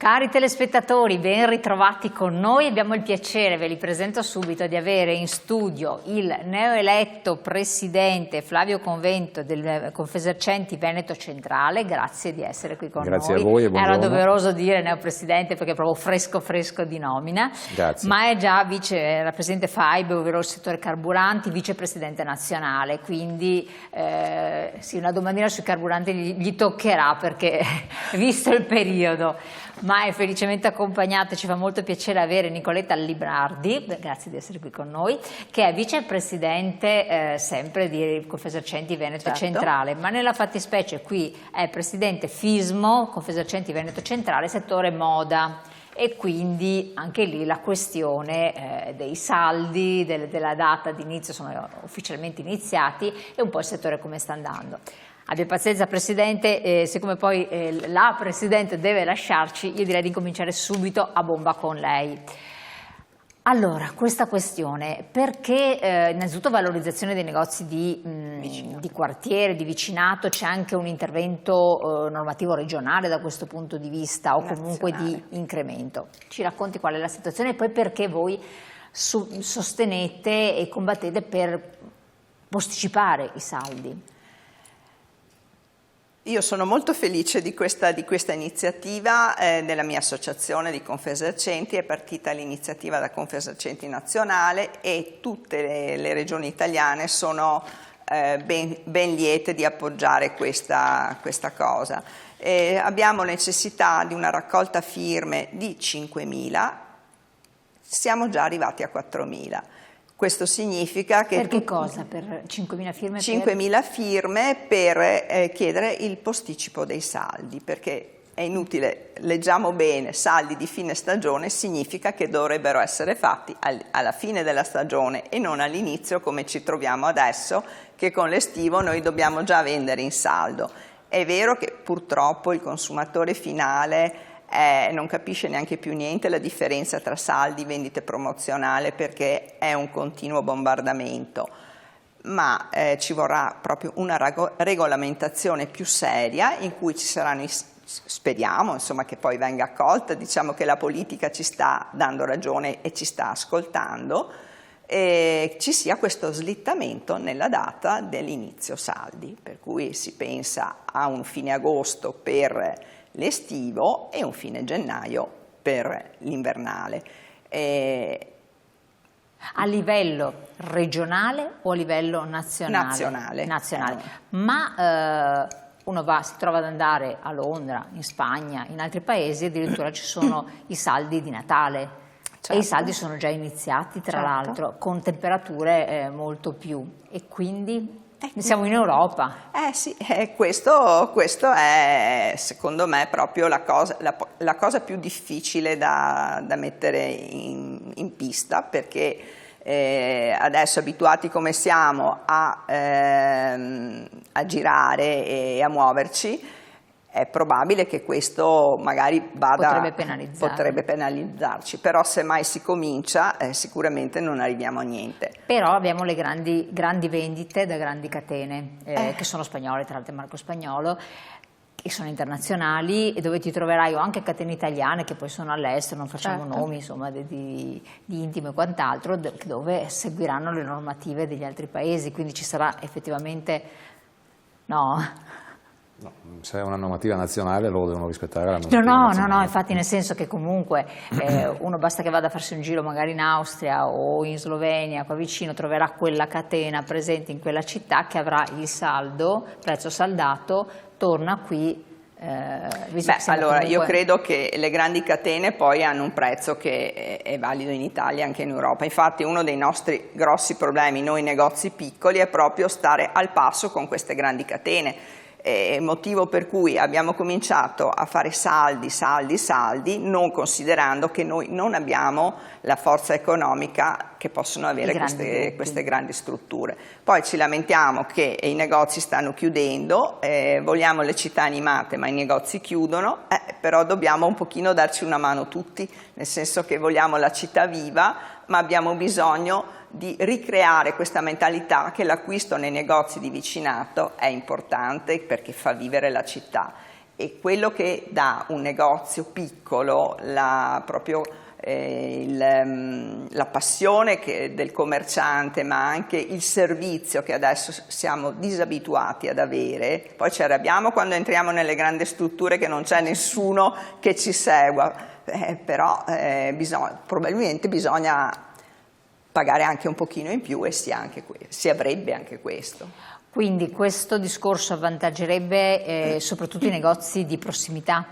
Cari telespettatori, ben ritrovati con noi. Abbiamo il piacere, ve li presento subito, di avere in studio il neoeletto presidente Flavio Convento del Confesercenti Veneto Centrale. Grazie di essere qui con noi. Grazie a voi e buongiorno. Era doveroso dire neopresidente perché è proprio fresco di nomina. Grazie. Ma è già rappresentante FAIB, ovvero il settore carburanti, vicepresidente nazionale. Quindi sì, una domandina sui carburanti gli toccherà perché visto il periodo. Ma è felicemente accompagnata, ci fa molto piacere avere Nicoletta Librardi, grazie di essere qui con noi, che è vicepresidente sempre di Confesercenti Veneto Centrale, ma nella fattispecie qui è presidente FISMO, Confesercenti Veneto Centrale, settore moda. E quindi anche lì la questione dei saldi, della data di inizio, sono ufficialmente iniziati, e un po' il settore come sta andando. Abbia pazienza Presidente, siccome poi la Presidente deve lasciarci, io direi di cominciare subito a bomba con lei. Allora, questa questione, perché innanzitutto valorizzazione dei negozi di quartiere, di vicinato, c'è anche un intervento normativo regionale da questo punto di vista o comunque di incremento. Ci racconti qual è la situazione e poi perché voi sostenete e combattete per posticipare i saldi? Io sono molto felice di questa iniziativa della mia associazione di Confesercenti. È partita l'iniziativa da Confesercenti Nazionale e tutte le regioni italiane sono ben liete di appoggiare questa cosa. Abbiamo necessità di una raccolta firme di 5.000, siamo già arrivati a 4.000. Questo significa che... Per che cosa? Per 5.000 firme? 5.000 firme per chiedere il posticipo dei saldi, perché è inutile, leggiamo bene, saldi di fine stagione significa che dovrebbero essere fatti alla fine della stagione e non all'inizio come ci troviamo adesso, che con l'estivo noi dobbiamo già vendere in saldo. È vero che purtroppo il consumatore finale non capisce neanche più niente la differenza tra saldi, vendite promozionale, perché è un continuo bombardamento, ma ci vorrà proprio una regolamentazione più seria in cui ci saranno, speriamo insomma che poi venga accolta, diciamo che la politica ci sta dando ragione e ci sta ascoltando, e ci sia questo slittamento nella data dell'inizio saldi, per cui si pensa a un fine agosto per l'estivo e un fine gennaio per l'invernale. A livello regionale o a livello nazionale? Nazionale. Ma uno si trova ad andare a Londra, in Spagna, in altri paesi, addirittura ci sono i saldi di Natale. Certo. E i saldi sono già iniziati, tra l'altro, con temperature molto più. E quindi... siamo in Europa. Sì, questo è secondo me proprio la cosa più difficile da mettere in pista, perché adesso abituati come siamo a girare e a muoverci, è probabile che questo magari potrebbe penalizzarci, però se mai si comincia sicuramente non arriviamo a niente. Però abbiamo le grandi vendite da grandi catene, che sono spagnole, tra l'altro Marco Spagnolo, che sono internazionali e dove ti troverai o anche catene italiane che poi sono all'estero, non facciamo nomi insomma di Intimo e quant'altro, dove seguiranno le normative degli altri paesi, quindi ci sarà effettivamente... No, se è una normativa nazionale loro devono rispettare la normativa nazionale. No, infatti nel senso che comunque uno basta che vada a farsi un giro magari in Austria o in Slovenia, qua vicino, troverà quella catena presente in quella città che avrà il saldo, prezzo saldato, torna qui. Allora io credo che le grandi catene poi hanno un prezzo che è valido in Italia e anche in Europa. Infatti uno dei nostri grossi problemi, noi negozi piccoli, è proprio stare al passo con queste grandi catene. Motivo per cui abbiamo cominciato a fare saldi, non considerando che noi non abbiamo la forza economica che possono avere queste grandi strutture. Poi ci lamentiamo che i negozi stanno chiudendo, vogliamo le città animate ma i negozi chiudono, però dobbiamo un pochino darci una mano tutti, nel senso che vogliamo la città viva, ma abbiamo bisogno di ricreare questa mentalità che l'acquisto nei negozi di vicinato è importante perché fa vivere la città e quello che dà un negozio piccolo, la passione del commerciante, ma anche il servizio che adesso siamo disabituati ad avere. Poi ci arrabbiamo quando entriamo nelle grandi strutture che non c'è nessuno che ci segua, però probabilmente bisogna pagare anche un pochino in più, e si avrebbe anche questo. Quindi questo discorso avvantaggerebbe soprattutto i negozi di prossimità,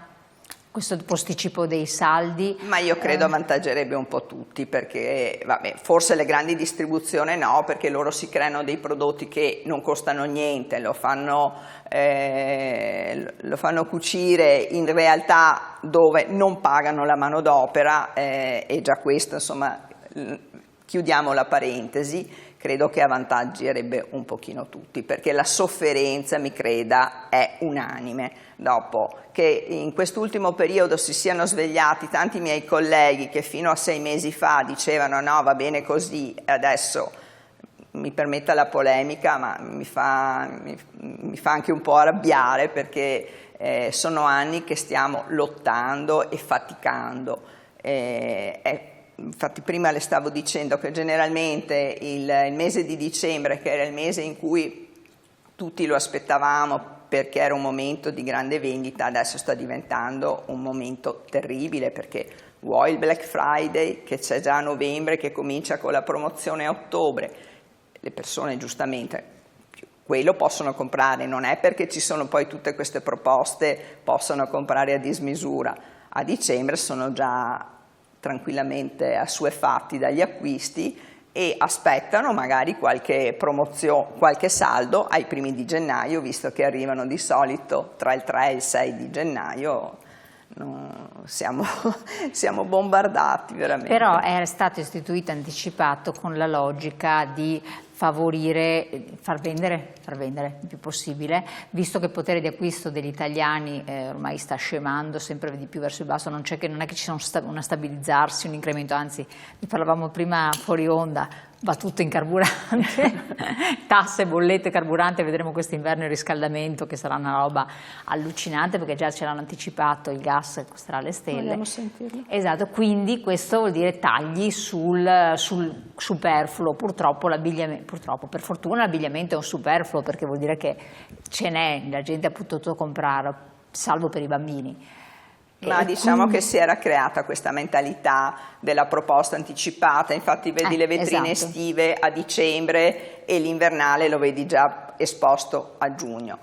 questo posticipo dei saldi? Ma io credo avvantaggerebbe un po' tutti, perché forse le grandi distribuzioni no, perché loro si creano dei prodotti che non costano niente, lo fanno cucire in realtà dove non pagano la manodopera, e già questo, insomma, chiudiamo la parentesi. Credo che avvantaggerebbe un pochino tutti, perché la sofferenza, mi creda, è unanime. Dopo che in quest'ultimo periodo si siano svegliati tanti miei colleghi che fino a 6 mesi fa dicevano no, va bene così, e adesso, mi permetta la polemica, ma mi fa anche un po' arrabbiare, perché sono anni che stiamo lottando e faticando. Infatti prima le stavo dicendo che generalmente il mese di dicembre, che era il mese in cui tutti lo aspettavamo perché era un momento di grande vendita, adesso sta diventando un momento terribile, perché vuoi il Black Friday che c'è già a novembre, che comincia con la promozione a ottobre, le persone giustamente quello possono comprare, non è perché ci sono poi tutte queste proposte possono comprare a dismisura. A dicembre sono già tranquillamente assuefatti dagli acquisti e aspettano magari qualche promozione, qualche saldo ai primi di gennaio, visto che arrivano di solito tra il 3 e il 6 di gennaio. Siamo bombardati veramente. Però è stato istituito anticipato con la logica di favorire, far vendere il più possibile, visto che il potere di acquisto degli italiani ormai sta scemando sempre di più verso il basso, non è che ci sia una stabilizzarsi, un incremento, anzi ne parlavamo prima fuori onda, va tutto in carburante, tasse, bollette, carburante, vedremo quest'inverno il riscaldamento che sarà una roba allucinante, perché già ce l'hanno anticipato, il gas costerà le stelle. Vogliamo sentirlo? Esatto, quindi questo vuol dire tagli sul superfluo, purtroppo per fortuna l'abbigliamento è un superfluo, perché vuol dire che ce n'è, la gente ha potuto comprare, salvo per i bambini. Ma diciamo che si era creata questa mentalità della proposta anticipata, infatti vedi le vetrine estive a dicembre e l'invernale lo vedi già esposto a giugno.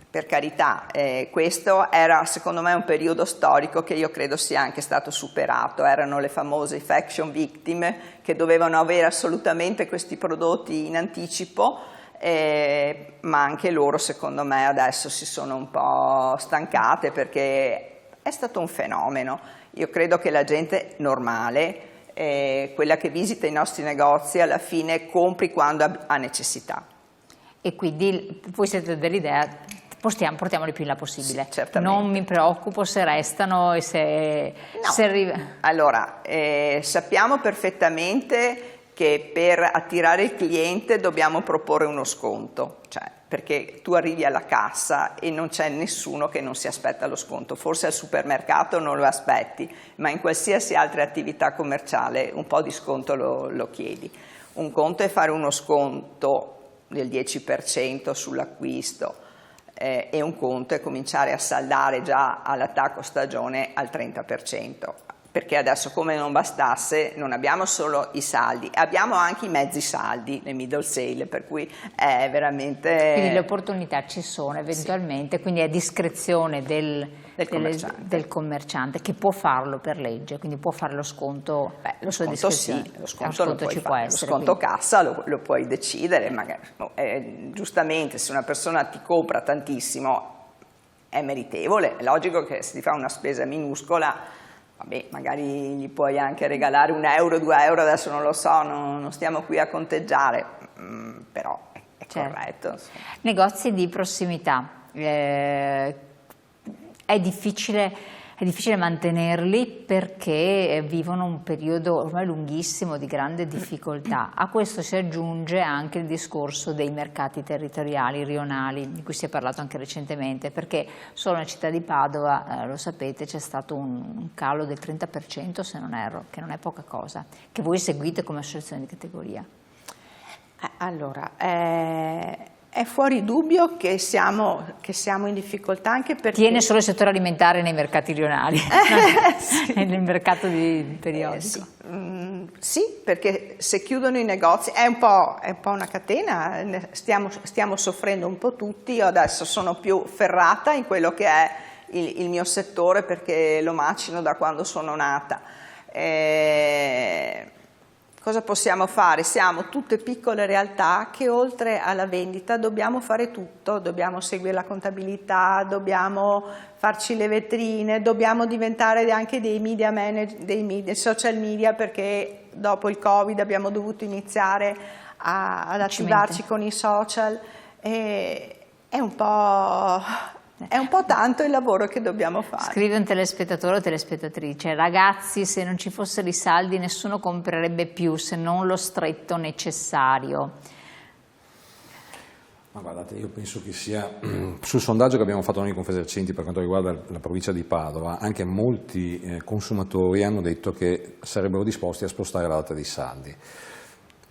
Per carità, questo era secondo me un periodo storico che io credo sia anche stato superato, erano le famose fashion victim che dovevano avere assolutamente questi prodotti in anticipo, ma anche loro secondo me adesso si sono un po' stancate, perché è stato un fenomeno. Io credo che la gente normale, quella che visita i nostri negozi, alla fine compri quando ha necessità. E quindi voi siete dell'idea, portiamoli più in là possibile. Sì, certamente. Non mi preoccupo se restano e se arriva. Allora, sappiamo perfettamente che per attirare il cliente dobbiamo proporre uno sconto, cioè perché tu arrivi alla cassa e non c'è nessuno che non si aspetta lo sconto, forse al supermercato non lo aspetti, ma in qualsiasi altra attività commerciale un po' di sconto lo chiedi. Un conto è fare uno sconto del 10% sull'acquisto, e un conto è cominciare a saldare già all'attacco stagione al 30%. Perché adesso, come non bastasse, non abbiamo solo i saldi, abbiamo anche i mezzi saldi, le middle sale, per cui è veramente... Quindi le opportunità ci sono eventualmente, sì. Quindi è discrezione del commerciante che può farlo per legge, quindi può fare lo sconto, lo sconto sì, lo sconto ci può essere. Lo sconto cassa lo puoi decidere, magari, giustamente se una persona ti compra tantissimo è meritevole, è logico che se ti fa una spesa minuscola, vabbè, magari gli puoi anche regalare 1 euro, 2 euro, adesso non lo so, non stiamo qui a conteggiare, però è corretto. Insomma. Negozi di prossimità, è difficile È difficile mantenerli perché vivono un periodo ormai lunghissimo di grande difficoltà. A questo si aggiunge anche il discorso dei mercati territoriali, rionali, di cui si è parlato anche recentemente, perché solo nella città di Padova, lo sapete, c'è stato un calo del 30%, se non erro, che non è poca cosa, che voi seguite come associazione di categoria. Allora, è fuori dubbio che siamo in difficoltà, anche perché... Tiene solo il settore alimentare nei mercati rionali, sì. Nel mercato di periodico. Sì, perché se chiudono i negozi è un po' una catena, stiamo soffrendo un po' tutti. Io adesso sono più ferrata in quello che è il mio settore, perché lo macino da quando sono nata. Cosa possiamo fare? Siamo tutte piccole realtà che oltre alla vendita dobbiamo fare tutto, dobbiamo seguire la contabilità, dobbiamo farci le vetrine, dobbiamo diventare anche dei media manager, dei social media, perché dopo il Covid abbiamo dovuto iniziare ad attivarci con i social. È un po' tanto il lavoro che dobbiamo fare. Scrive un telespettatore o telespettatrice: ragazzi, se non ci fossero i saldi nessuno comprerebbe più, se non lo stretto necessario. Ma guardate, io penso che sia, sul sondaggio che abbiamo fatto noi Confesercenti per quanto riguarda la provincia di Padova, anche molti consumatori hanno detto che sarebbero disposti a spostare la data dei saldi.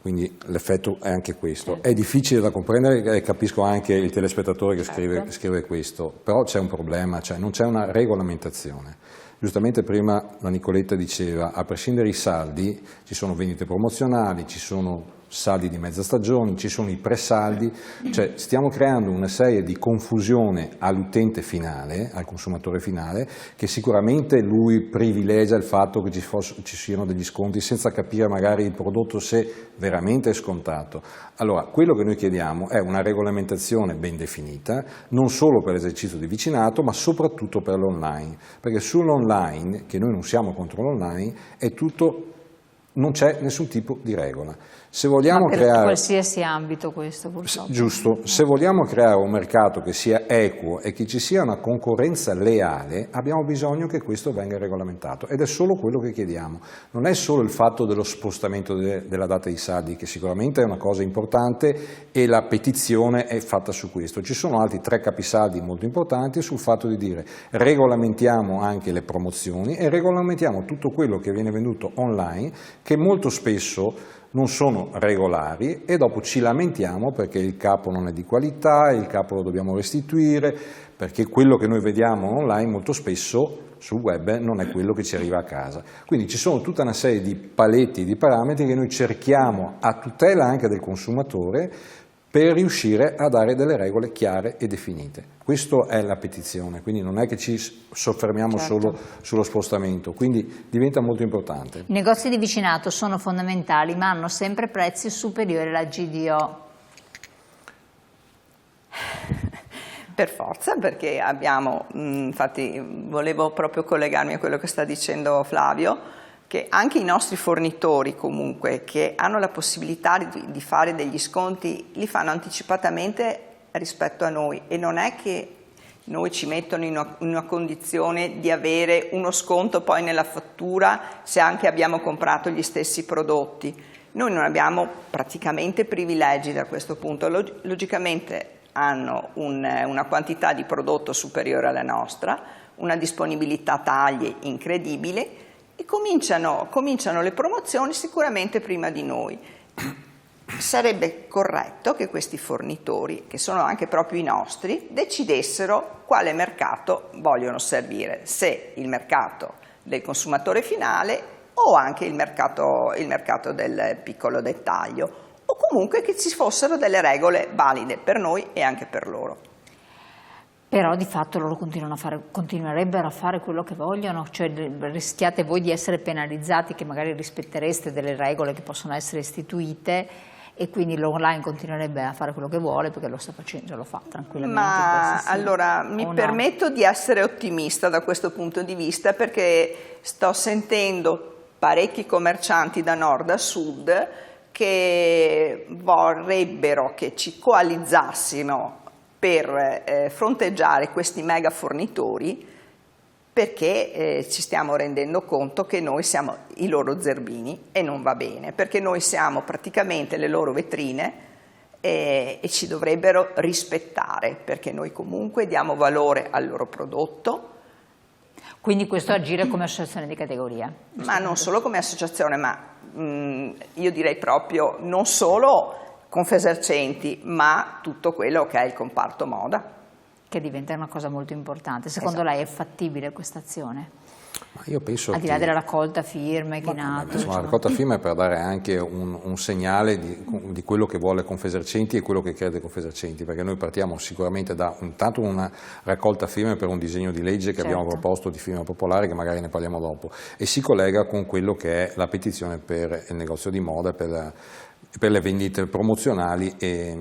Quindi l'effetto è anche questo. È difficile da comprendere, capisco anche il telespettatore che scrive questo, però c'è un problema, cioè non c'è una regolamentazione. Giustamente prima la Nicoletta diceva, a prescindere dai saldi, ci sono vendite promozionali, ci sono saldi di mezza stagione, ci sono i presaldi, cioè stiamo creando una serie di confusione all'utente finale, al consumatore finale, che sicuramente lui privilegia il fatto che ci siano degli sconti senza capire magari il prodotto se veramente è scontato. Allora, quello che noi chiediamo è una regolamentazione ben definita, non solo per l'esercizio di vicinato, ma soprattutto per l'online, perché sull'online, che noi non siamo contro l'online, è tutto, non c'è nessun tipo di regola. Se vogliamo creare qualsiasi ambito questo, purtroppo. Giusto, se vogliamo creare un mercato che sia equo e che ci sia una concorrenza leale, abbiamo bisogno che questo venga regolamentato, ed è solo quello che chiediamo. Non è solo il fatto dello spostamento della data dei saldi, che sicuramente è una cosa importante e la petizione è fatta su questo. Ci sono altri 3 capisaldi molto importanti sul fatto di dire regolamentiamo anche le promozioni e regolamentiamo tutto quello che viene venduto online, che molto spesso non sono regolari, e dopo ci lamentiamo perché il capo non è di qualità, il capo lo dobbiamo restituire, perché quello che noi vediamo online molto spesso sul web non è quello che ci arriva a casa. Quindi ci sono tutta una serie di paletti, di parametri che noi cerchiamo a tutela anche del consumatore per riuscire a dare delle regole chiare e definite. Questa è la petizione, quindi non è che ci soffermiamo solo sullo spostamento, quindi diventa molto importante. I negozi di vicinato sono fondamentali, ma hanno sempre prezzi superiori alla GDO. Per forza, perché abbiamo, infatti volevo proprio collegarmi a quello che sta dicendo Flavio, che anche i nostri fornitori comunque che hanno la possibilità di fare degli sconti li fanno anticipatamente rispetto a noi, e non è che noi ci mettono in una condizione di avere uno sconto poi nella fattura se anche abbiamo comprato gli stessi prodotti. Noi non abbiamo praticamente privilegi da questo punto. Logicamente hanno una quantità di prodotto superiore alla nostra, una disponibilità taglie incredibile, e cominciano le promozioni sicuramente prima di noi. Sarebbe corretto che questi fornitori, che sono anche proprio i nostri, decidessero quale mercato vogliono servire, se il mercato del consumatore finale o anche il mercato del piccolo dettaglio, o comunque che ci fossero delle regole valide per noi e anche per loro. Però di fatto loro continuerebbero a fare quello che vogliono, cioè rischiate voi di essere penalizzati, che magari rispettereste delle regole che possono essere istituite, e quindi l'online continuerebbe a fare quello che vuole perché lo sta facendo, lo fa tranquillamente. Ma allora mi permetto di essere ottimista da questo punto di vista, perché sto sentendo parecchi commercianti da nord a sud che vorrebbero che ci coalizzassimo per fronteggiare questi mega fornitori, perché ci stiamo rendendo conto che noi siamo i loro zerbini e non va bene, perché noi siamo praticamente le loro vetrine e ci dovrebbero rispettare, perché noi comunque diamo valore al loro prodotto. Quindi questo agire come associazione di categoria? Ma non solo come associazione, ma io direi proprio non solo Confesercenti, ma tutto quello che è il comparto moda. Che diventa una cosa molto importante. Secondo lei è fattibile questa azione? Ma io penso al di là della raccolta firme, chinato. La raccolta firme è per dare anche un segnale di quello che vuole Confesercenti e quello che crede Confesercenti, perché noi partiamo sicuramente da intanto una raccolta firme per un disegno di legge che abbiamo proposto di firma popolare, che magari ne parliamo dopo, e si collega con quello che è la petizione per il negozio di moda, per le vendite promozionali e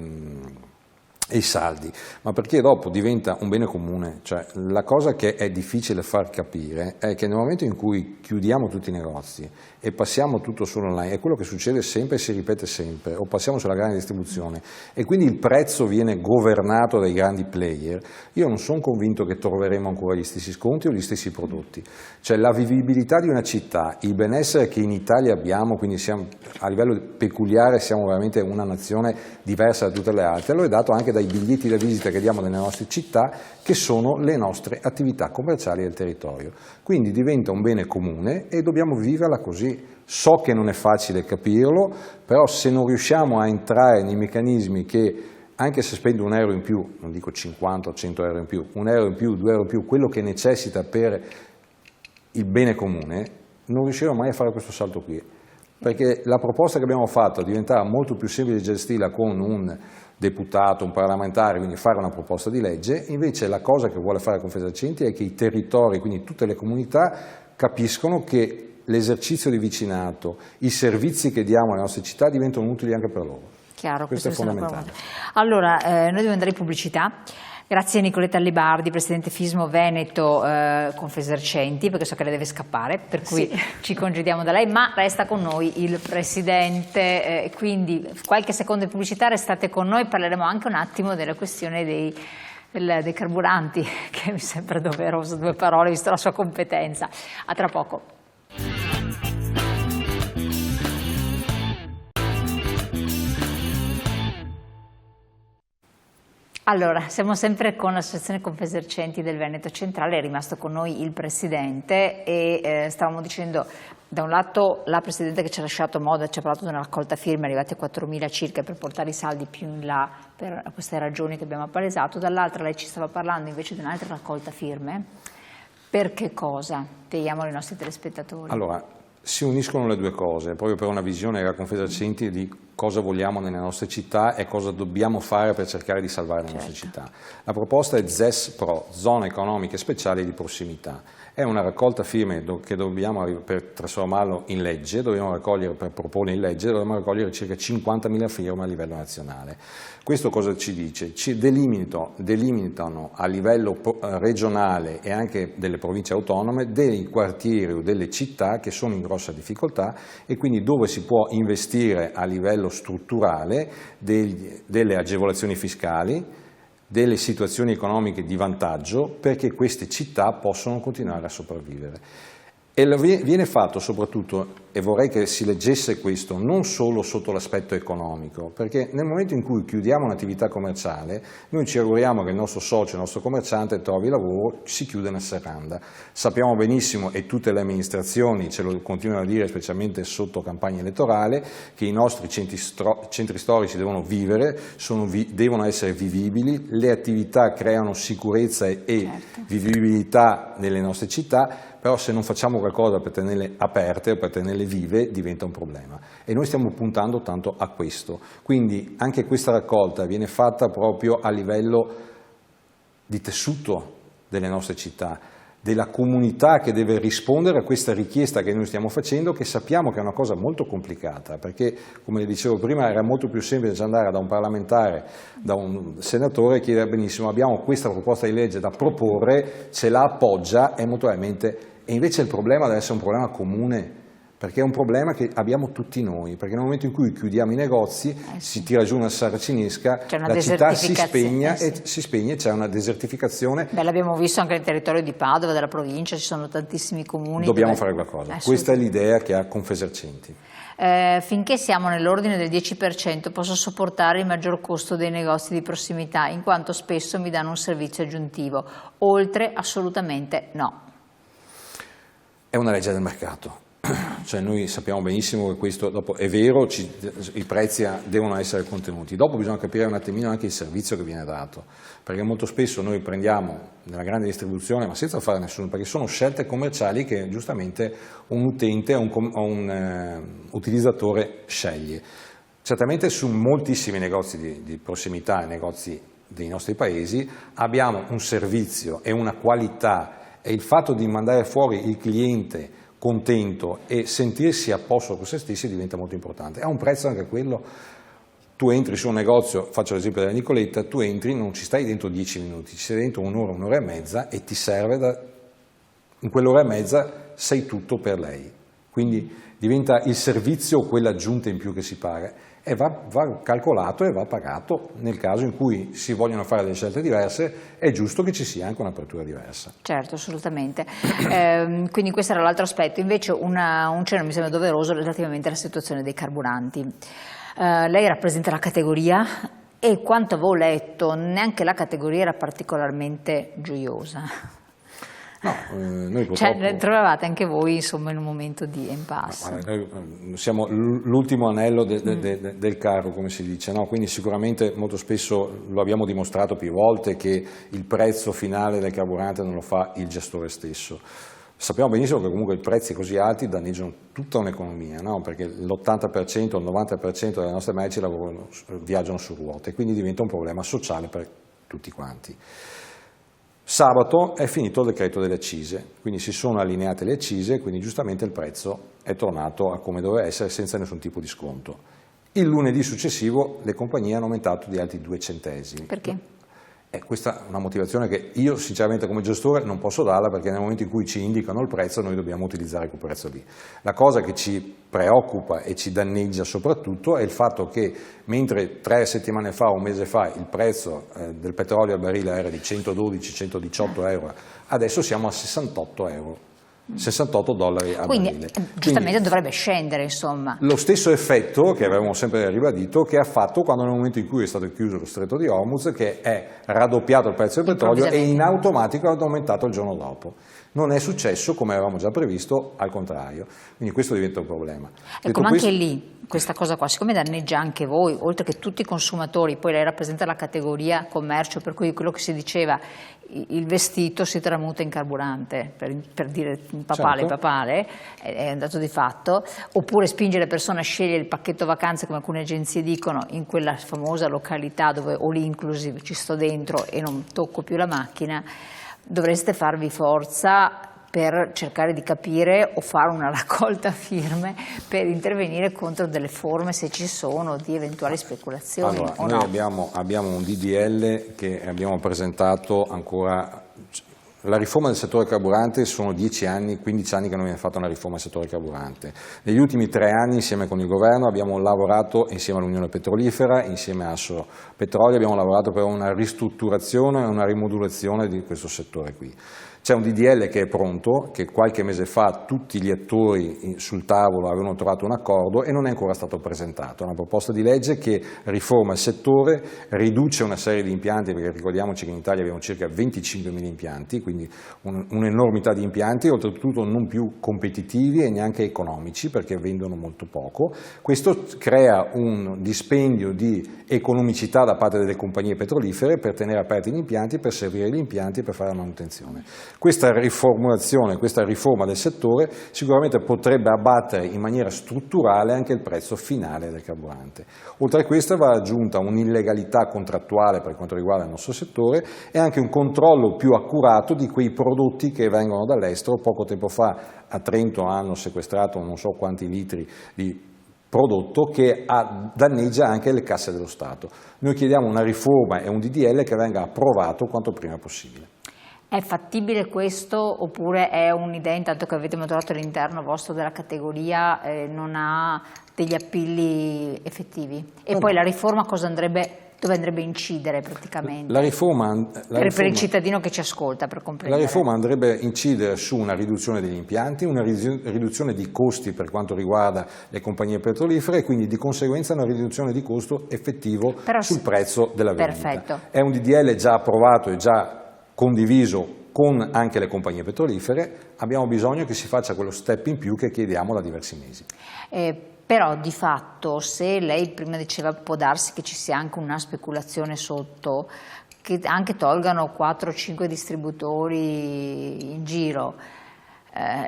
i saldi, ma perché dopo diventa un bene comune. Cioè, la cosa che è difficile far capire è che nel momento in cui chiudiamo tutti i negozi e passiamo tutto solo online, è quello che succede sempre e si ripete sempre, o passiamo sulla grande distribuzione e quindi il prezzo viene governato dai grandi player, io non sono convinto che troveremo ancora gli stessi sconti o gli stessi prodotti. Cioè, la vivibilità di una città, il benessere che in Italia abbiamo, quindi siamo, a livello peculiare siamo veramente una nazione diversa da tutte le altre, lo è dato anche dai biglietti da visita che diamo nelle nostre città, che sono le nostre attività commerciali del territorio. Quindi diventa un bene comune e dobbiamo viverla così. So che non è facile capirlo, però se non riusciamo a entrare nei meccanismi che, anche se spendo un euro in più, non dico 50 o 100 euro in più, un euro in più, 2 euro in più, quello che necessita per il bene comune, non riusciremo mai a fare questo salto qui. Perché la proposta che abbiamo fatto diventava molto più semplice gestirla con un deputato, un parlamentare, quindi fare una proposta di legge. Invece la cosa che vuole fare Confesercenti è che i territori, quindi tutte le comunità, capiscono che l'esercizio di vicinato, i servizi che diamo alle nostre città diventano utili anche per loro. Chiaro, questo è fondamentale. Allora, noi dobbiamo andare in pubblicità. Grazie a Nicoletta Allibardi, Presidente FISMO Veneto Confesercenti, perché so che le deve scappare, per cui ci congediamo da lei, ma resta con noi il Presidente, quindi qualche secondo di pubblicità, restate con noi, parleremo anche un attimo della questione dei carburanti, che mi sembra doveroso, 2 parole, visto la sua competenza. A tra poco. Allora, siamo sempre con l'Associazione Confesercenti del Veneto Centrale, è rimasto con noi il Presidente e stavamo dicendo, da un lato la Presidente che ci ha lasciato moda, ci ha parlato di una raccolta firme, arrivati a 4.000 circa per portare i saldi più in là per queste ragioni che abbiamo appalesato, dall'altra lei ci stava parlando invece di un'altra raccolta firme. Per che cosa? Spieghiamo ai nostri telespettatori. Allora, si uniscono le due cose, proprio per una visione della Confesercenti di cosa vogliamo nelle nostre città e cosa dobbiamo fare per cercare di salvare le nostre città. La proposta è ZES Pro, Zone Economiche Speciali di Prossimità. È una raccolta firme che dobbiamo, per trasformarlo in legge, dobbiamo raccogliere, per proporre in legge, dobbiamo raccogliere circa 50.000 firme a livello nazionale. Questo cosa ci dice? Ci delimitano a livello regionale e anche delle province autonome dei quartieri o delle città che sono in grossa difficoltà e quindi dove si può investire a livello strutturale delle agevolazioni fiscali, delle situazioni economiche di vantaggio perché queste città possono continuare a sopravvivere. E viene fatto soprattutto, e vorrei che si leggesse questo, non solo sotto l'aspetto economico, perché nel momento in cui chiudiamo un'attività commerciale, noi ci auguriamo che il nostro socio, il nostro commerciante trovi lavoro, si chiude una serranda. Sappiamo benissimo, e tutte le amministrazioni ce lo continuano a dire, specialmente sotto campagna elettorale, che i nostri centri storici devono vivere, devono essere vivibili, le attività creano sicurezza e vivibilità nelle nostre città, però se non facciamo qualcosa per tenerle aperte o per tenerle vive diventa un problema e noi stiamo puntando tanto a questo. Quindi anche questa raccolta viene fatta proprio a livello di tessuto delle nostre città, della comunità che deve rispondere a questa richiesta che noi stiamo facendo, che sappiamo che è una cosa molto complicata, perché come le dicevo prima era molto più semplice andare da un parlamentare, da un senatore e chiedere benissimo abbiamo questa proposta di legge da proporre, ce la appoggia e molto probabilmente. E invece il problema deve essere un problema comune, perché è un problema che abbiamo tutti noi, perché nel momento in cui chiudiamo i negozi si tira giù una saracinesca, la città si spegne e c'è una desertificazione. Beh, l'abbiamo visto anche nel territorio di Padova, della provincia, ci sono tantissimi comuni. Dobbiamo fare qualcosa, questa è l'idea che ha Confesercenti. Finché siamo nell'ordine del 10% posso sopportare il maggior costo dei negozi di prossimità, in quanto spesso mi danno un servizio aggiuntivo, oltre assolutamente no. È una legge del mercato, cioè noi sappiamo benissimo che questo dopo è vero, i prezzi devono essere contenuti, dopo bisogna capire un attimino anche il servizio che viene dato, perché molto spesso noi prendiamo nella grande distribuzione, ma senza fare nessuno, perché sono scelte commerciali che giustamente un utente o un utilizzatore sceglie. Certamente su moltissimi negozi di prossimità, negozi dei nostri paesi, abbiamo un servizio e una qualità, e il fatto di mandare fuori il cliente contento e sentirsi a posto con se stessi diventa molto importante. Ha un prezzo anche quello. Tu entri su un negozio, faccio l'esempio della Nicoletta, tu entri, non ci stai dentro 10 minuti, ci stai dentro un'ora, un'ora e mezza e ti serve, in quell'ora e mezza sei tutto per lei. Quindi diventa il servizio quell'aggiunta in più che si paga e va calcolato e va pagato. Nel caso in cui si vogliono fare delle scelte diverse è giusto che ci sia anche un'apertura diversa. Certo, assolutamente. Quindi questo era l'altro aspetto. Invece un cenno mi sembra doveroso relativamente alla situazione dei carburanti. Lei rappresenta la categoria e quanto avevo letto neanche la categoria era particolarmente gioiosa. No, noi purtroppo... Cioè, trovavate anche voi insomma in un momento di impasse. Noi siamo l'ultimo anello del carro, come si dice, no? Quindi sicuramente molto spesso lo abbiamo dimostrato più volte che il prezzo finale del carburante non lo fa il gestore stesso. Sappiamo benissimo che comunque i prezzi così alti danneggiano tutta un'economia, no? Perché l'80% o il 90% delle nostre merci viaggiano su ruote, quindi diventa un problema sociale per tutti quanti. Sabato è finito il decreto delle accise, quindi si sono allineate le accise, quindi giustamente il prezzo è tornato a come doveva essere senza nessun tipo di sconto. Il lunedì successivo le compagnie hanno aumentato di altri 2 centesimi. Perché? Questa è una motivazione che io sinceramente come gestore non posso darla, perché nel momento in cui ci indicano il prezzo noi dobbiamo utilizzare quel prezzo lì. La cosa che ci preoccupa e ci danneggia soprattutto è il fatto che mentre 3 settimane fa o un mese fa il prezzo del petrolio al barile era di 112-118 euro, adesso siamo a 68 euro. $68 a barile. Giustamente dovrebbe scendere, insomma. Lo stesso effetto che avevamo sempre ribadito che ha fatto quando nel momento in cui è stato chiuso lo stretto di Hormuz, che è raddoppiato il prezzo del petrolio e in automatico è aumentato il giorno dopo. Non è successo come avevamo già previsto, al contrario, quindi questo diventa un problema. Ecco, ma anche lì, questa cosa qua, siccome danneggia anche voi, oltre che tutti i consumatori, poi lei rappresenta la categoria commercio, per cui quello che si diceva, il vestito si tramuta in carburante, per dire papale, certo. Papale, è un dato di fatto, oppure spinge le persone a scegliere il pacchetto vacanze, come alcune agenzie dicono, in quella famosa località dove all inclusive ci sto dentro e non tocco più la macchina. Dovreste farvi forza per cercare di capire o fare una raccolta firme per intervenire contro delle forme, se ci sono, di eventuali speculazioni. Allora, o noi no? abbiamo un DDL che abbiamo presentato ancora. La riforma del settore carburante sono 10 anni, 15 anni che non viene fatta una riforma del settore carburante. Negli ultimi 3 anni, insieme con il governo, abbiamo lavorato insieme all'Unione Petrolifera, insieme a Asso Petrolio, abbiamo lavorato per una ristrutturazione e una rimodulazione di questo settore qui. C'è un DDL che è pronto, che qualche mese fa tutti gli attori sul tavolo avevano trovato un accordo e non è ancora stato presentato. È una proposta di legge che riforma il settore, riduce una serie di impianti, perché ricordiamoci che in Italia abbiamo circa 25.000 impianti, quindi un'enormità di impianti, oltretutto non più competitivi e neanche economici, perché vendono molto poco. Questo crea un dispendio di economicità da parte delle compagnie petrolifere per tenere aperti gli impianti, per servire gli impianti e per fare la manutenzione. Questa riformulazione, questa riforma del settore sicuramente potrebbe abbattere in maniera strutturale anche il prezzo finale del carburante. Oltre a questo va aggiunta un'illegalità contrattuale per quanto riguarda il nostro settore e anche un controllo più accurato di quei prodotti che vengono dall'estero. Poco tempo fa a Trento hanno sequestrato non so quanti litri di prodotto che danneggia anche le casse dello Stato. Noi chiediamo una riforma e un DDL che venga approvato quanto prima possibile. È fattibile questo oppure è un'idea, intanto che avete maturato all'interno vostro della categoria, non ha degli appigli effettivi? E poi la riforma dove andrebbe a incidere praticamente? La riforma, per il cittadino che ci ascolta, per comprendere. La riforma andrebbe a incidere su una riduzione degli impianti, una riduzione di costi per quanto riguarda le compagnie petrolifere e quindi di conseguenza una riduzione di costo effettivo sul prezzo della vendita. Perfetto. È un DDL già approvato e già condiviso con anche le compagnie petrolifere, abbiamo bisogno che si faccia quello step in più che chiediamo da diversi mesi. Però di fatto, se lei prima diceva può darsi che ci sia anche una speculazione sotto, che anche tolgano 4 o 5 distributori in giro,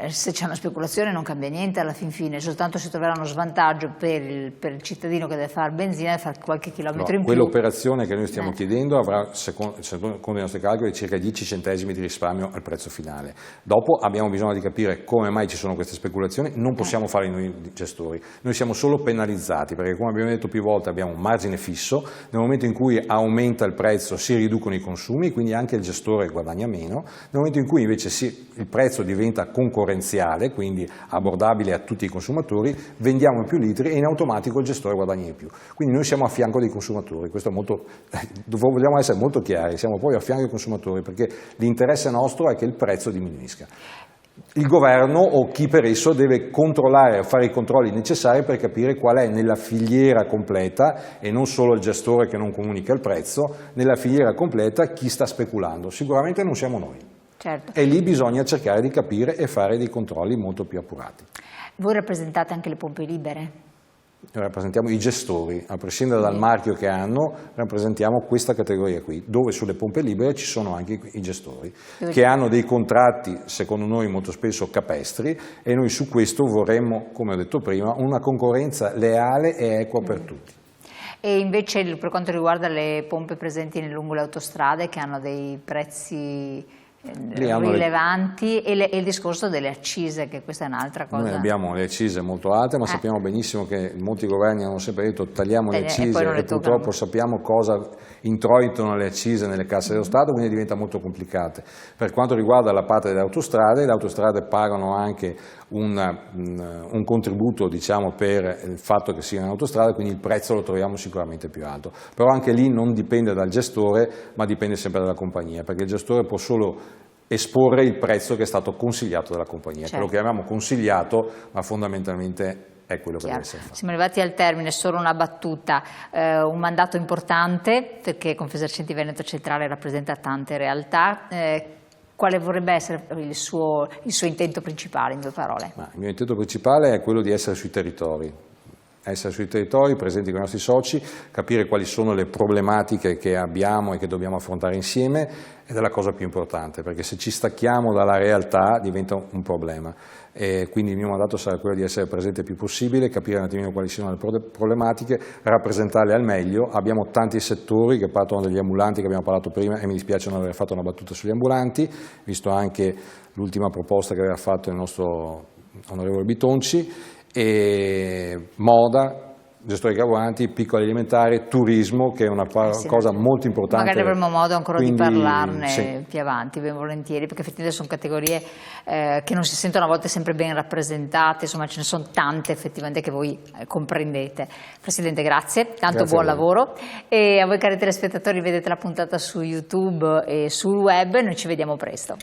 se c'è una speculazione non cambia niente alla fin fine, soltanto si troverà uno svantaggio per il cittadino che deve fare benzina e fare qualche chilometro in più. Quell'operazione che noi stiamo chiedendo avrà, secondo i nostri calcoli, circa 10 centesimi di risparmio al prezzo finale. Dopo abbiamo bisogno di capire come mai ci sono queste speculazioni, non possiamo fare noi gestori, noi siamo solo penalizzati perché, come abbiamo detto più volte, abbiamo un margine fisso, nel momento in cui aumenta il prezzo si riducono i consumi, quindi anche il gestore guadagna meno, nel momento in cui invece il prezzo diventa concorrenziale, quindi abbordabile a tutti i consumatori, vendiamo più litri e in automatico il gestore guadagna di più. Quindi noi siamo a fianco dei consumatori, questo è vogliamo essere molto chiari, siamo proprio a fianco dei consumatori perché l'interesse nostro è che il prezzo diminuisca. Il governo o chi per esso deve controllare, fare i controlli necessari per capire qual è nella filiera completa, e non solo il gestore che non comunica il prezzo, nella filiera completa chi sta speculando. Sicuramente non siamo noi. Certo. E lì bisogna cercare di capire e fare dei controlli molto più accurati. Voi rappresentate anche le pompe libere? Noi rappresentiamo i gestori, a prescindere dal marchio che hanno, rappresentiamo questa categoria qui, dove sulle pompe libere ci sono anche i gestori, che hanno dei contratti, secondo noi molto spesso capestri, e noi su questo vorremmo, come ho detto prima, una concorrenza leale e equa per tutti. E invece per quanto riguarda le pompe presenti lungo le autostrade, che hanno dei prezzi rilevanti, e il discorso delle accise, che questa è un'altra cosa. Noi abbiamo le accise molto alte, ma sappiamo benissimo che molti governi hanno sempre detto tagliamo le accise e purtroppo sappiamo cosa introitano le accise nelle casse dello Stato, quindi diventa molto complicato. Per quanto riguarda la parte delle autostrade pagano anche un contributo, diciamo, per il fatto che siano autostrade, quindi il prezzo lo troviamo sicuramente più alto. Però anche lì non dipende dal gestore, ma dipende sempre dalla compagnia, perché il gestore può solo esporre il prezzo che è stato consigliato dalla compagnia. Certo. Quello che abbiamo consigliato, ma fondamentalmente è quello che deve essere fatto. Siamo arrivati al termine, solo una battuta, un mandato importante perché Confesercenti Veneto Centrale rappresenta tante realtà. Quale vorrebbe essere il suo intento principale, in 2 parole? Il mio intento principale è quello di essere sui territori, presenti con i nostri soci, capire quali sono le problematiche che abbiamo e che dobbiamo affrontare insieme, ed è la cosa più importante, perché se ci stacchiamo dalla realtà diventa un problema. E quindi il mio mandato sarà quello di essere presente il più possibile, capire un attimino quali sono le problematiche, rappresentarle al meglio. Abbiamo tanti settori che partono dagli ambulanti, che abbiamo parlato prima, e mi dispiace non aver fatto una battuta sugli ambulanti, visto anche l'ultima proposta che aveva fatto il nostro onorevole Bitonci, e moda, gestori carburanti, piccoli alimentari, turismo, che è una cosa molto importante. Magari avremo modo ancora di parlarne più avanti, ben volentieri, perché effettivamente sono categorie che non si sentono a volte sempre ben rappresentate, insomma ce ne sono tante effettivamente che voi comprendete. Presidente, grazie, tanto buon lavoro, e a voi cari telespettatori vedete la puntata su YouTube e sul web, noi ci vediamo presto.